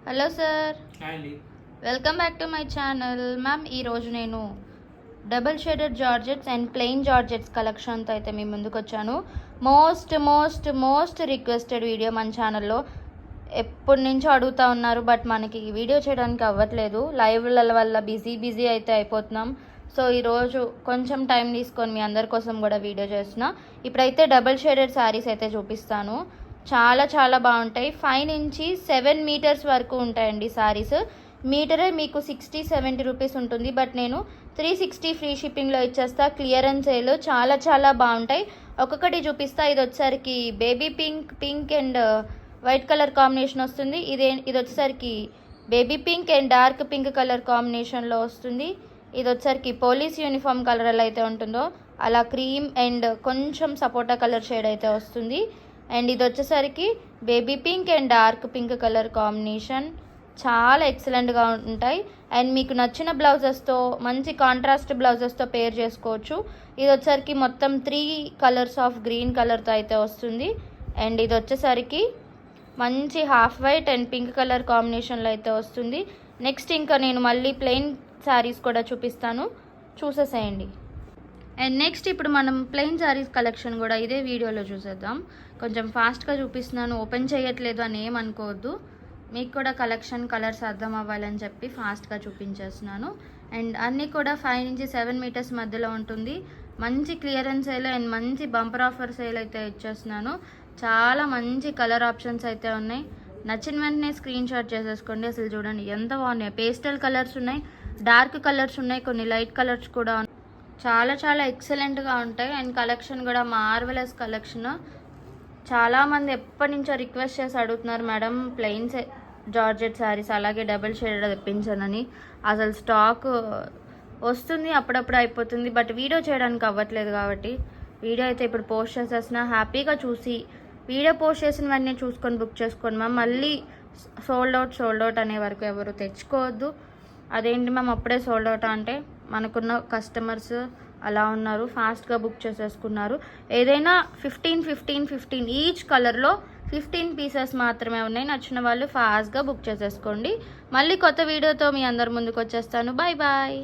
Hello sir, hi. Welcome back to my channel. Ma'am, ఈరోజు నేను double shaded georgettes and plain georgettes కలెక్షన్తో అయితే మీ ముందుకు వచ్చాను. మోస్ట్ రిక్వెస్టెడ్ వీడియో మన ఛానల్లో. ఎప్పటి నుంచో అడుగుతూ ఉన్నారు, బట్ మనకి వీడియో చేయడానికి అవ్వట్లేదు. లైవ్ల వల్ల బిజీ అయితే అయిపోతున్నాం. సో ఈరోజు కొంచెం టైం తీసుకొని మీ అందరి కోసం కూడా వీడియో చేస్తున్నా. ఇప్పుడైతే డబుల్ షేడెడ్ శారీస్ అయితే చూపిస్తాను. చాలా బాగుంటాయి. 5 నుంచి 7 మీటర్స్ వరకు ఉంటాయండి శారీస్. మీటరే మీకు 60-70 రూపీస్ ఉంటుంది, బట్ నేను 360 ఫ్రీ షిప్పింగ్లో ఇచ్చేస్తా. Clearance sale. చాలా బాగుంటాయి. ఒక్కొక్కటి చూపిస్తా. ఇది వచ్చేసరికి baby pink and white colour combination వస్తుంది. ఇది వచ్చేసరికి baby pink and dark pink colour కాంబినేషన్లో వస్తుంది. ఇది వచ్చేసరికి పోలీస్ యూనిఫామ్ కలర్ ఎలా అయితే ఉంటుందో అలా క్రీమ్ అండ్ కొంచెం సపోటా కలర్ షేడ్ అయితే వస్తుంది. అండ్ ఇది వచ్చేసరికి baby pink and dark pink colour combination. చాలా ఎక్సలెంట్గా ఉంటాయి. అండ్ మీకు నచ్చిన బ్లౌజెస్తో, మంచి కాంట్రాస్ట్ బ్లౌజెస్తో పేర్ చేసుకోవచ్చు. ఇది వచ్చేసరికి మొత్తం 3 కలర్స్ ఆఫ్ గ్రీన్ కలర్తో అయితే వస్తుంది. అండ్ ఇది వచ్చేసరికి మంచి half white and pink colour కాంబినేషన్లో అయితే వస్తుంది. నెక్స్ట్ ఇంకా నేను మళ్ళీ ప్లెయిన్ శారీస్ కూడా చూపిస్తాను, చూసేసేయండి. అండ్ నెక్స్ట్ ఇప్పుడు మనం ప్లెయిన్ శారీస్ కలెక్షన్ కూడా ఇదే వీడియోలో చూసేద్దాం. కొంచెం ఫాస్ట్గా చూపిస్తున్నాను, ఓపెన్ చేయట్లేదు అని ఏమనుకోవద్దు. మీకు కూడా కలర్స్ అర్థం అవ్వాలని చెప్పి ఫాస్ట్గా చూపించేస్తున్నాను. అండ్ అన్నీ కూడా 5 నుంచి 7 మీటర్స్ మధ్యలో ఉంటుంది. మంచి క్లియరెన్స్ సేల్ అండ్ మంచి బంపర్ ఆఫర్ సేల్ అయితే ఇచ్చేస్తున్నాను. చాలా మంచి కలర్ ఆప్షన్స్ అయితే ఉన్నాయి. నచ్చిన వెంటనే స్క్రీన్ షాట్ చేసేసుకోండి. అసలు చూడండి ఎంత బాగున్నాయి. పేస్టల్ కలర్స్ ఉన్నాయి, డార్క్ కలర్స్ ఉన్నాయి, కొన్ని లైట్ కలర్స్ కూడా ఉన్నాయి. చాలా ఎక్సలెంట్గా ఉంటాయి. అండ్ కలెక్షన్ కూడా మార్వెలస్ కలెక్షన్. చాలామంది ఎప్పటి నుంచో రిక్వెస్ట్ చేసి అడుగుతున్నారు, మేడం ప్లెయిన్ జార్జెట్ శారీస్ అలాగే డబుల్ షేడెడ్ తెప్పించానని. అసలు స్టాక్ వస్తుంది, అప్పుడప్పుడు అయిపోతుంది, బట్ వీడియో చేయడానికి అవ్వట్లేదు. కాబట్టి వీడియో అయితే ఇప్పుడు పోస్ట్ చేసేసిన హ్యాపీగా చూసి వీడియో పోస్ట్ చేసిన వెంటనే చూసుకొని బుక్ చేసుకోండి మ్యామ్. మళ్ళీ సోల్డ్ అవుట్ అనే వరకు ఎవరు తెచ్చుకోవద్దు. అదేంటి మ్యామ్ అప్పుడే సోల్డ్ అవుట్ అంటే, మనకున్న కస్టమర్స్ అలా ఉన్నారు, ఫాస్ట్గా బుక్ చేసేసుకున్నారు. ఏదైనా 15 ఈచ్ కలర్లో 15 పీసెస్ మాత్రమే ఉన్నాయి. నచ్చిన వాళ్ళు ఫాస్ట్గా బుక్ చేసేసుకోండి. మళ్ళీ కొత్త వీడియోతో మీ అందరి ముందుకు వచ్చేస్తాను. బాయ్.